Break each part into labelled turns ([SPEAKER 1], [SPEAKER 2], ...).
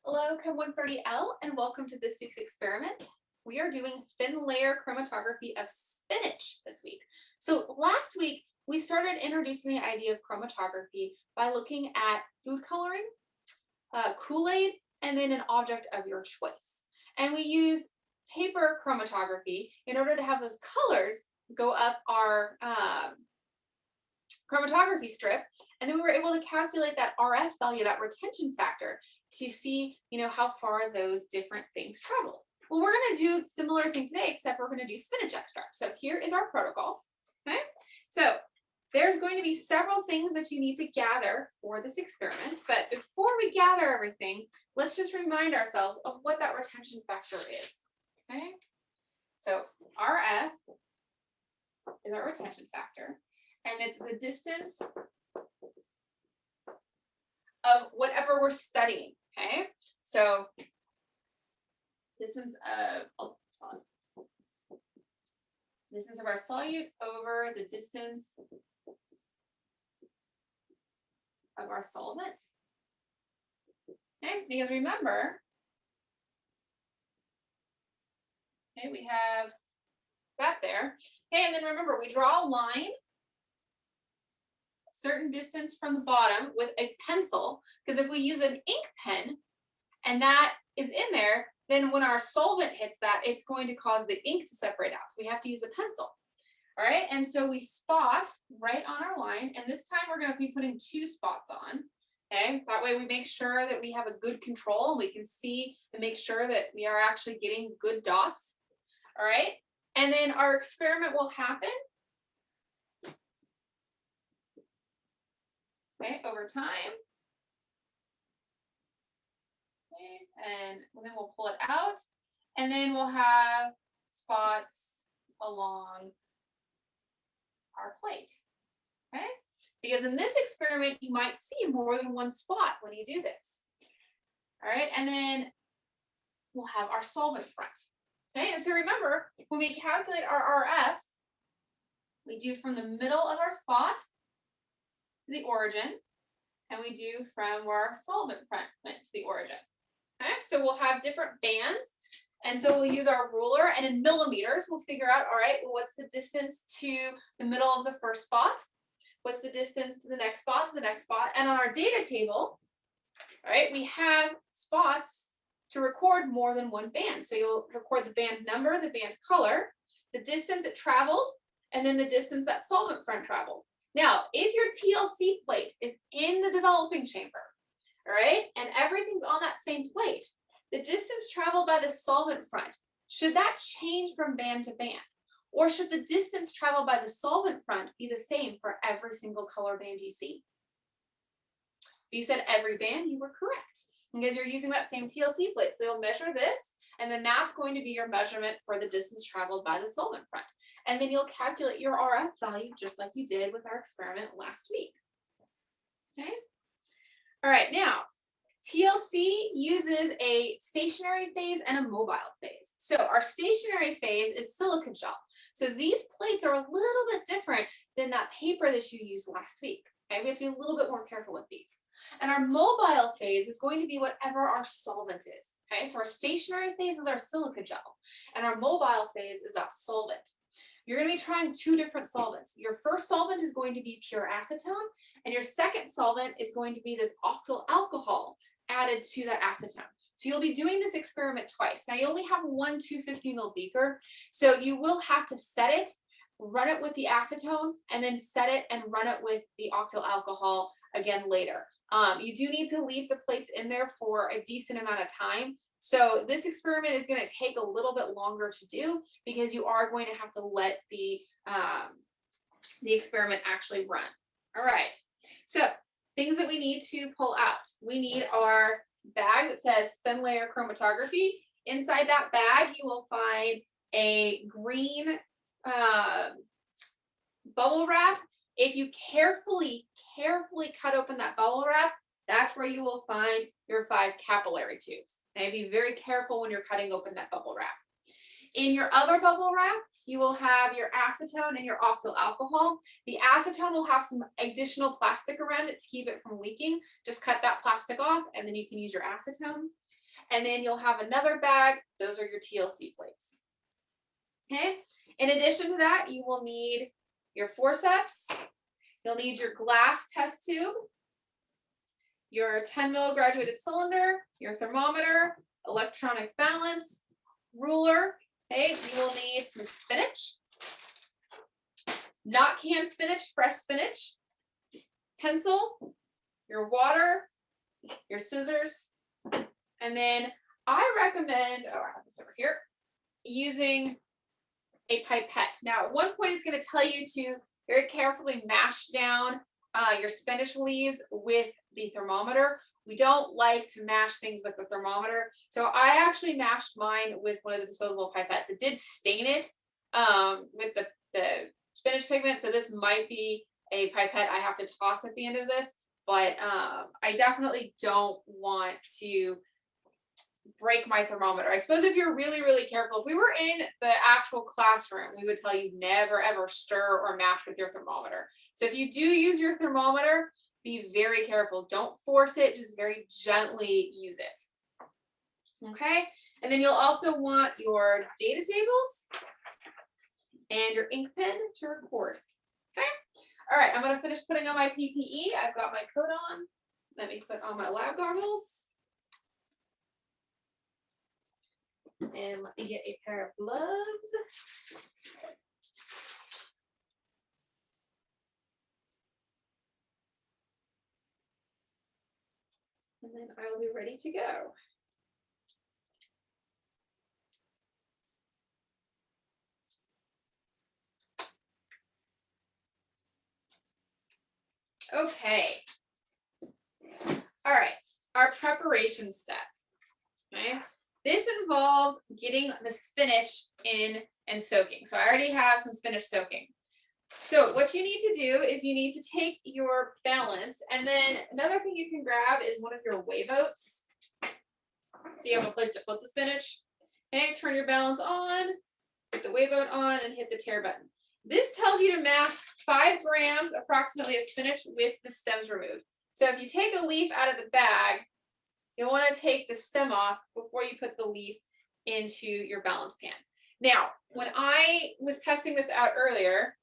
[SPEAKER 1] Hello, Chem 130L, and welcome to this week's experiment. We are doing thin layer chromatography of spinach this week. So last week, we started introducing the idea of chromatography by looking at food coloring, Kool-Aid, and then an object of your choice. And we used paper chromatography in order to have those colors go up our chromatography strip, and then we were able to calculate that RF value, that retention factor, to see, how far those different things travel. Well, we're going to do a similar thing today, except we're going to do spinach extract. So here is our protocol. Okay, so there's going to be several things that you need to gather for this experiment, but before we gather everything, let's just remind ourselves of what that retention factor is. Okay, so RF is our retention factor, and it's the distance of whatever we're studying. Okay, so distance of distance of our solute over the distance of our solvent. Okay, because remember, okay, we have that there. Okay, and then remember, we draw a line certain distance from the bottom with a pencil, because if we use an ink pen and that is in there, then when our solvent hits that, it's going to cause the ink to separate out. So we have to use a pencil. All right, and so we spot right on our line, and this time we're going to be putting 2 spots on. Okay, that way we make sure that we have a good control and we can see and make sure that we are actually getting good dots. All right, and then our experiment will happen over time. Okay, and then we'll pull it out, and then we'll have spots along our plate. Okay, because in this experiment, you might see more than one spot when you do this. All right, and then we'll have our solvent front. Okay, and so remember, when we calculate our RF, we do from the middle of our spot to the origin, and we do from where our solvent front went to the origin. Okay, so we'll have different bands, and so we'll use our ruler, and in millimeters, we'll figure out, all right, well, what's the distance to the middle of the first spot? What's the distance to the next spot, And on our data table, all right, we have spots to record more than one band. So you'll record the band number, the band color, the distance it traveled, and then the distance that solvent front traveled. Now, if your TLC plate is in the developing chamber, all right, and everything's on that same plate, the distance traveled by the solvent front, should that change from band to band? Or should the distance traveled by the solvent front be the same for every single color band you see? If you said every band, you were correct, because you're using that same TLC plate. So you'll measure this, and then that's going to be your measurement for the distance traveled by the solvent front. And then you'll calculate your RF value just like you did with our experiment last week. Okay. All right, now, TLC uses a stationary phase and a mobile phase. So our stationary phase is silica gel. So these plates are a little bit different than that paper that you used last week. Okay, we have to be a little bit more careful with these. And our mobile phase is going to be whatever our solvent is. Okay, so our stationary phase is our silica gel, and our mobile phase is that solvent. You're going to be trying 2 different solvents. Your first solvent is going to be pure acetone, and your second solvent is going to be this octyl alcohol added to that acetone. So you'll be doing this experiment twice. Now you only have one 250 ml beaker, so you will have to set it, run it with the acetone, and then set it and run it with the octyl alcohol again later. You do need to leave the plates in there for a decent amount of time. So this experiment is going to take a little bit longer to do because you are going to have to let the experiment actually run. All right, so things that we need to pull out. We need our bag that says thin layer chromatography. Inside that bag, you will find a green bubble wrap. If you carefully cut open that bubble wrap, that's where you will find your 5 capillary tubes. Okay, be very careful when you're cutting open that bubble wrap. In your other bubble wrap, you will have your acetone and your octyl alcohol. The acetone will have some additional plastic around it to keep it from leaking. Just cut that plastic off, and then you can use your acetone. And then you'll have another bag. Those are your TLC plates. Okay. In addition to that, you will need your forceps. You'll need your glass test tube, your 10 mil graduated cylinder, your thermometer, electronic balance, ruler. Okay. You will need some spinach, not canned spinach, fresh spinach, pencil, your water, your scissors, and then I recommend, oh, I have this over here, using a pipette. Now, at one point, it's going to tell you to very carefully mash down your spinach leaves with the thermometer. We don't like to mash things with the thermometer. So I actually mashed mine with one of the disposable pipettes. It did stain it with the spinach pigment. So this might be a pipette I have to toss at the end of this. But I definitely don't want to break my thermometer. I suppose if you're really, really careful, if we were in the actual classroom, we would tell you never ever stir or mash with your thermometer. So if you do use your thermometer, be very careful. Don't force it, just very gently use it. Okay, and then you'll also want your data tables and your ink pen to record. Okay, all right, I'm gonna finish putting on my PPE. I've got my coat on. Let me put on my lab goggles. And let me get a pair of gloves. And then I will be ready to go. Okay. All right, our preparation step. Okay. This involves getting the spinach in and soaking. So I already have some spinach soaking. So what you need to do is you need to take your balance, and then another thing you can grab is one of your weigh boats. So you have a place to put the spinach. Okay, turn your balance on, put the weigh boat on, and hit the tare button. This tells you to mass 5 grams approximately of spinach with the stems removed. So if you take a leaf out of the bag, you'll want to take the stem off before you put the leaf into your balance pan. Now, when I was testing this out earlier,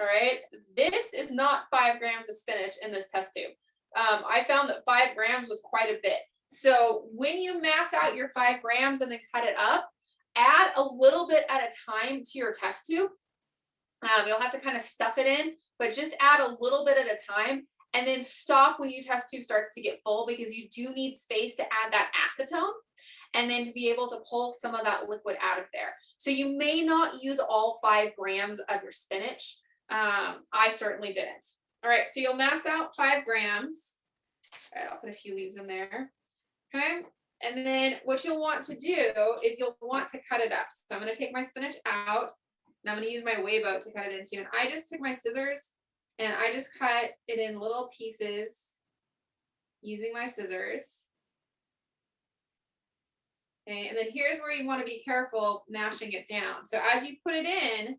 [SPEAKER 1] all right, this is not 5 grams of spinach in this test tube. I found that 5 grams was quite a bit. So when you mass out your 5 grams and then cut it up, add a little bit at a time to your test tube. You'll have to kind of stuff it in, but just add a little bit at a time. And then stop when your test tube starts to get full, because you do need space to add that acetone and then to be able to pull some of that liquid out of there. So you may not use all 5 grams of your spinach. I certainly didn't. All right, so you'll mass out 5 grams. All right, I'll put a few leaves in there. Okay, and then what you'll want to do is you'll want to cut it up. So I'm going to take my spinach out, and I'm going to use my weigh boat to cut it into. And I just took my scissors and I just cut it in little pieces using my scissors. Okay, and then here's where you want to be careful mashing it down. So as you put it in,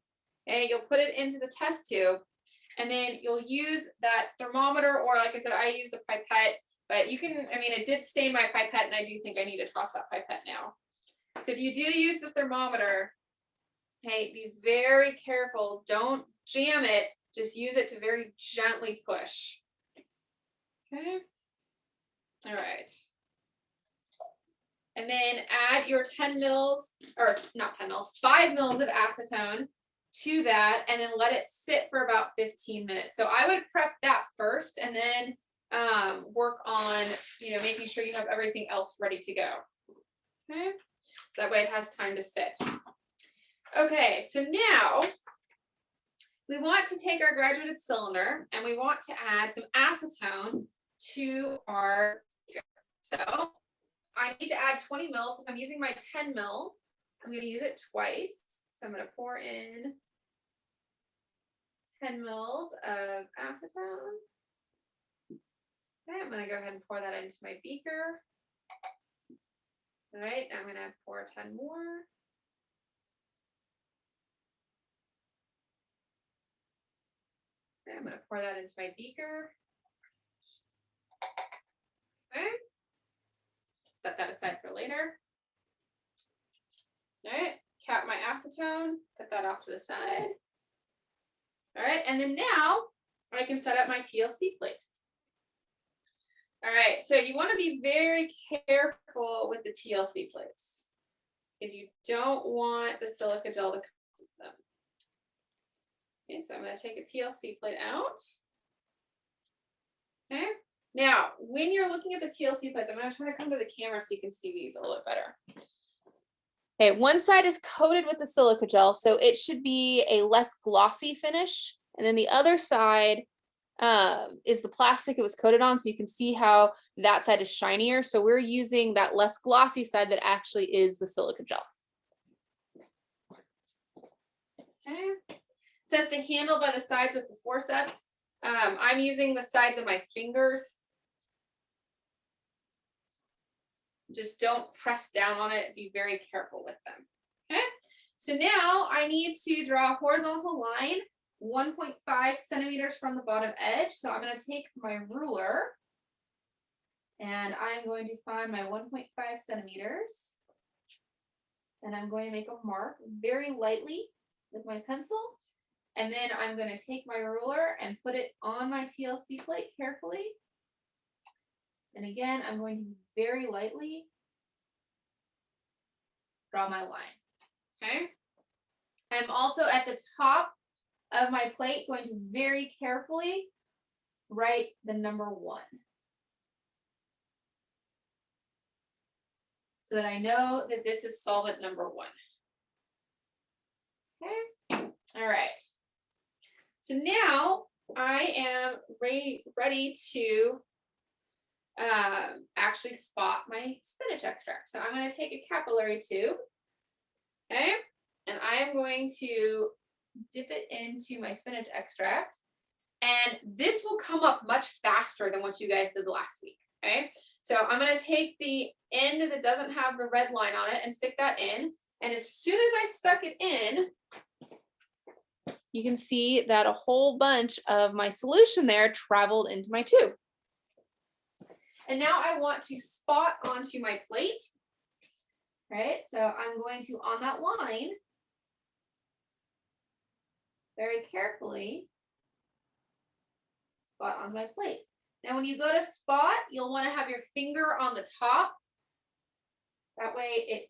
[SPEAKER 1] okay, you'll put it into the test tube, and then you'll use that thermometer, or like I said, I used a pipette, but you can, I mean, it did stain my pipette, and I do think I need to toss that pipette now. So if you do use the thermometer, okay, be very careful. Don't jam it. Just use it to very gently push. Okay. All right. And then add your 10 mils, or not 10 mils, 5 mils of acetone to that, and then let it sit for about 15 minutes. So I would prep that first, and then work on, making sure you have everything else ready to go. Okay. That way it has time to sit. Okay, so now we want to take our graduated cylinder and we want to add some acetone to our beaker. So I need to add 20 mils. If I'm using my 10 mil, I'm going to use it twice. So I'm going to pour in 10 mils of acetone. Okay, I'm going to go ahead and pour that into my beaker. All right, I'm going to pour 10 more. Okay, I'm going to pour that into my beaker. Okay. Set that aside for later. All right, cap my acetone, put that off to the side. All right, and then now I can set up my TLC plate. All right, so you want to be very careful with the TLC plates because you don't want the silica gel to come with them. Okay, so I'm going to take a TLC plate out. Okay, now when you're looking at the TLC plates, I'm going to try to come to the camera so you can see these a little bit better. Okay, one side is coated with the silica gel, so it should be a less glossy finish. And then the other side is the plastic it was coated on, so you can see how that side is shinier. So we're using that less glossy side that actually is the silica gel. Okay, it says to handle by the sides with the forceps. I'm using the sides of my fingers. Just don't press down on it. Be very careful with them. Okay, so now I need to draw a horizontal line 1.5 centimeters from the bottom edge. So I'm going to take my ruler and I'm going to find my 1.5 centimeters. And I'm going to make a mark very lightly with my pencil. And then I'm going to take my ruler and put it on my TLC plate carefully. And again, I'm going to very lightly draw my line. Okay. I'm also at the top of my plate going to very carefully write the number 1. So that I know that this is solvent number 1. Okay. All right. So now I am ready to actually spot my spinach extract. So I'm going to take a capillary tube, okay, and I am going to dip it into my spinach extract, and this will come up much faster than what you guys did last week, okay? So I'm going to take the end that doesn't have the red line on it and stick that in, and as soon as I stuck it in, you can see that a whole bunch of my solution there traveled into my tube. And now I want to spot onto my plate, right? So I'm going to, on that line, very carefully spot on my plate. Now, when you go to spot, you'll want to have your finger on the top. That way it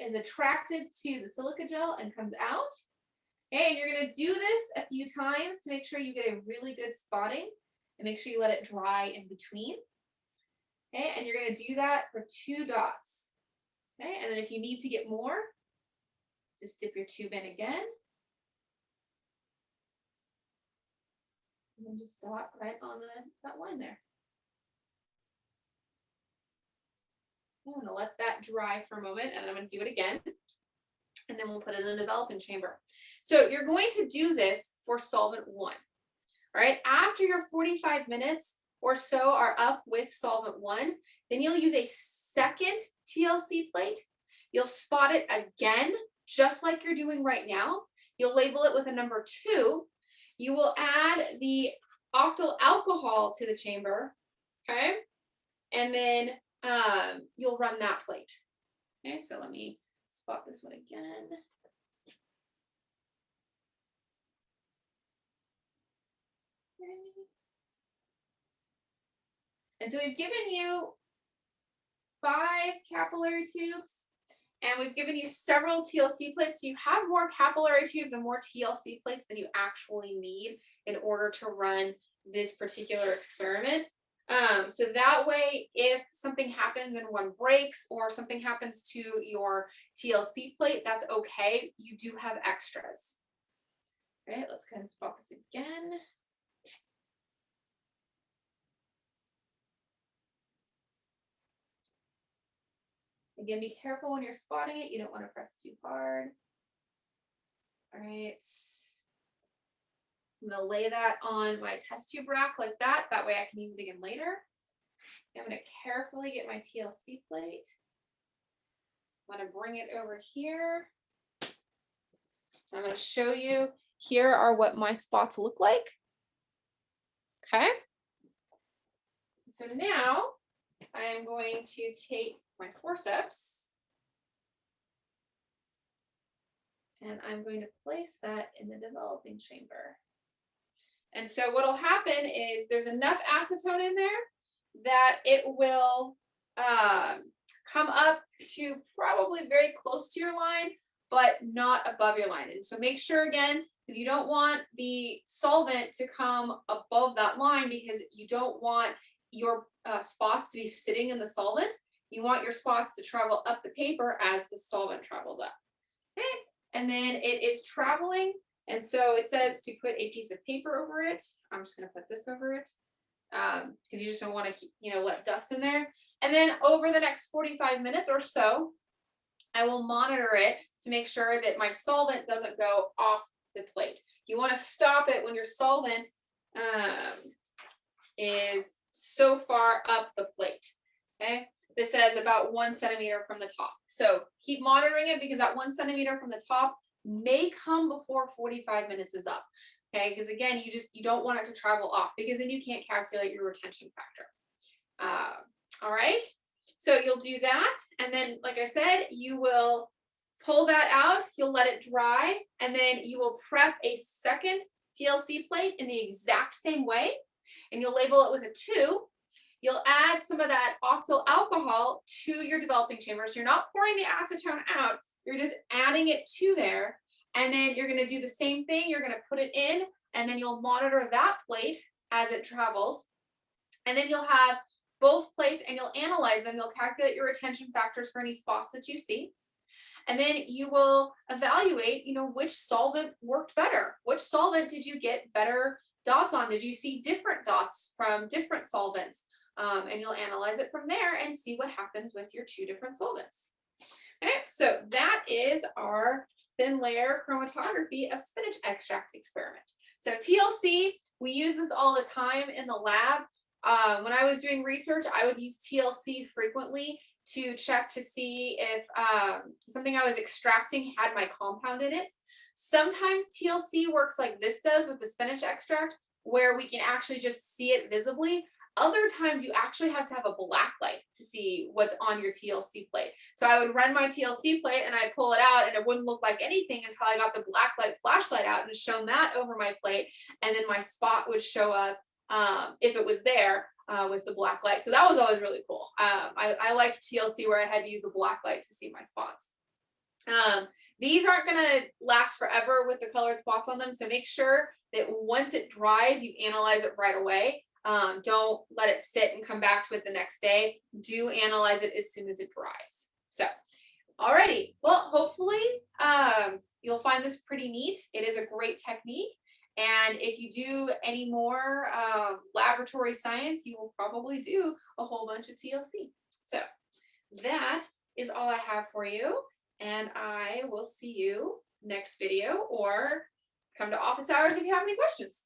[SPEAKER 1] is attracted to the silica gel and comes out. Okay, and you're going to do this a few times to make sure you get a really good spotting. And make sure you let it dry in between. Okay, and you're going to do that for 2 dots. Okay, and then if you need to get more, just dip your tube in again. And then just dot right on that line there. I'm going to let that dry for a moment, and I'm going to do it again. And then we'll put it in the developing chamber. So you're going to do this for solvent 1. All right, after your 45 minutes or so are up with solvent 1, then you'll use a second TLC plate. You'll spot it again, just like you're doing right now. You'll label it with a number 2. You will add the octyl alcohol to the chamber, okay? And then you'll run that plate. Okay, so let me spot this one again. And so we've given you 5 capillary tubes, and we've given you several TLC plates. You have more capillary tubes and more TLC plates than you actually need in order to run this particular experiment. So that way, if something happens and one breaks or something happens to your TLC plate, that's okay. You do have extras. All right, let's go ahead and spot this again. Again, be careful when you're spotting it. You don't want to press too hard. All right. I'm going to lay that on my test tube rack like that. That way I can use it again later. I'm going to carefully get my TLC plate. I'm going to bring it over here. I'm going to show you, here are what my spots look like. Okay. So now I am going to take my forceps and I'm going to place that in the developing chamber. And so what'll happen is there's enough acetone in there that it will come up to probably very close to your line, but not above your line. And so make sure again, because you don't want the solvent to come above that line because you don't want your spots to be sitting in the solvent. You want your spots to travel up the paper as the solvent travels up. Okay, and then it is traveling. And so it says to put a piece of paper over it. I'm just going to put this over it because you just don't want to keep, let dust in there. And then over the next 45 minutes or so, I will monitor it to make sure that my solvent doesn't go off the plate. You want to stop it when your solvent is so far up the plate. Okay, this says about 1 centimeter from the top. So keep monitoring it because that 1 centimeter from the top may come before 45 minutes is up. Okay, because again, you don't want it to travel off because then you can't calculate your retention factor. All right, so you'll do that, and then, like I said, you will pull that out. You'll let it dry, and then you will prep a second TLC plate in the exact same way, and you'll label it with a 2. You'll add some of that octyl alcohol to your developing chamber. So you're not pouring the acetone out, you're just adding it to there. And then you're going to do the same thing. You're going to put it in, and then you'll monitor that plate as it travels. And then you'll have both plates and you'll analyze them. You'll calculate your retention factors for any spots that you see. And then you will evaluate, which solvent worked better. Which solvent did you get better dots on? Did you see different dots from different solvents? And you'll analyze it from there and see what happens with your 2 different solvents. Okay, so that is our thin layer chromatography of spinach extract experiment. So TLC, we use this all the time in the lab. When I was doing research, I would use TLC frequently to check to see if something I was extracting had my compound in it. Sometimes TLC works like this does with the spinach extract, where we can actually just see it visibly. Other times you actually have to have a black light to see what's on your TLC plate. So I would run my TLC plate and I'd pull it out and it wouldn't look like anything until I got the black light flashlight out and shone that over my plate. And then my spot would show up if it was there with the black light. So that was always really cool. I liked TLC where I had to use a black light to see my spots. These aren't going to last forever with the colored spots on them. So make sure that once it dries, you analyze it right away. Don't let it sit and come back to it the next day. Do analyze it as soon as it dries. So, alrighty. Well, hopefully you'll find this pretty neat. It is a great technique. And if you do any more laboratory science, you will probably do a whole bunch of TLC. So that is all I have for you. And I will see you next video, or come to office hours if you have any questions.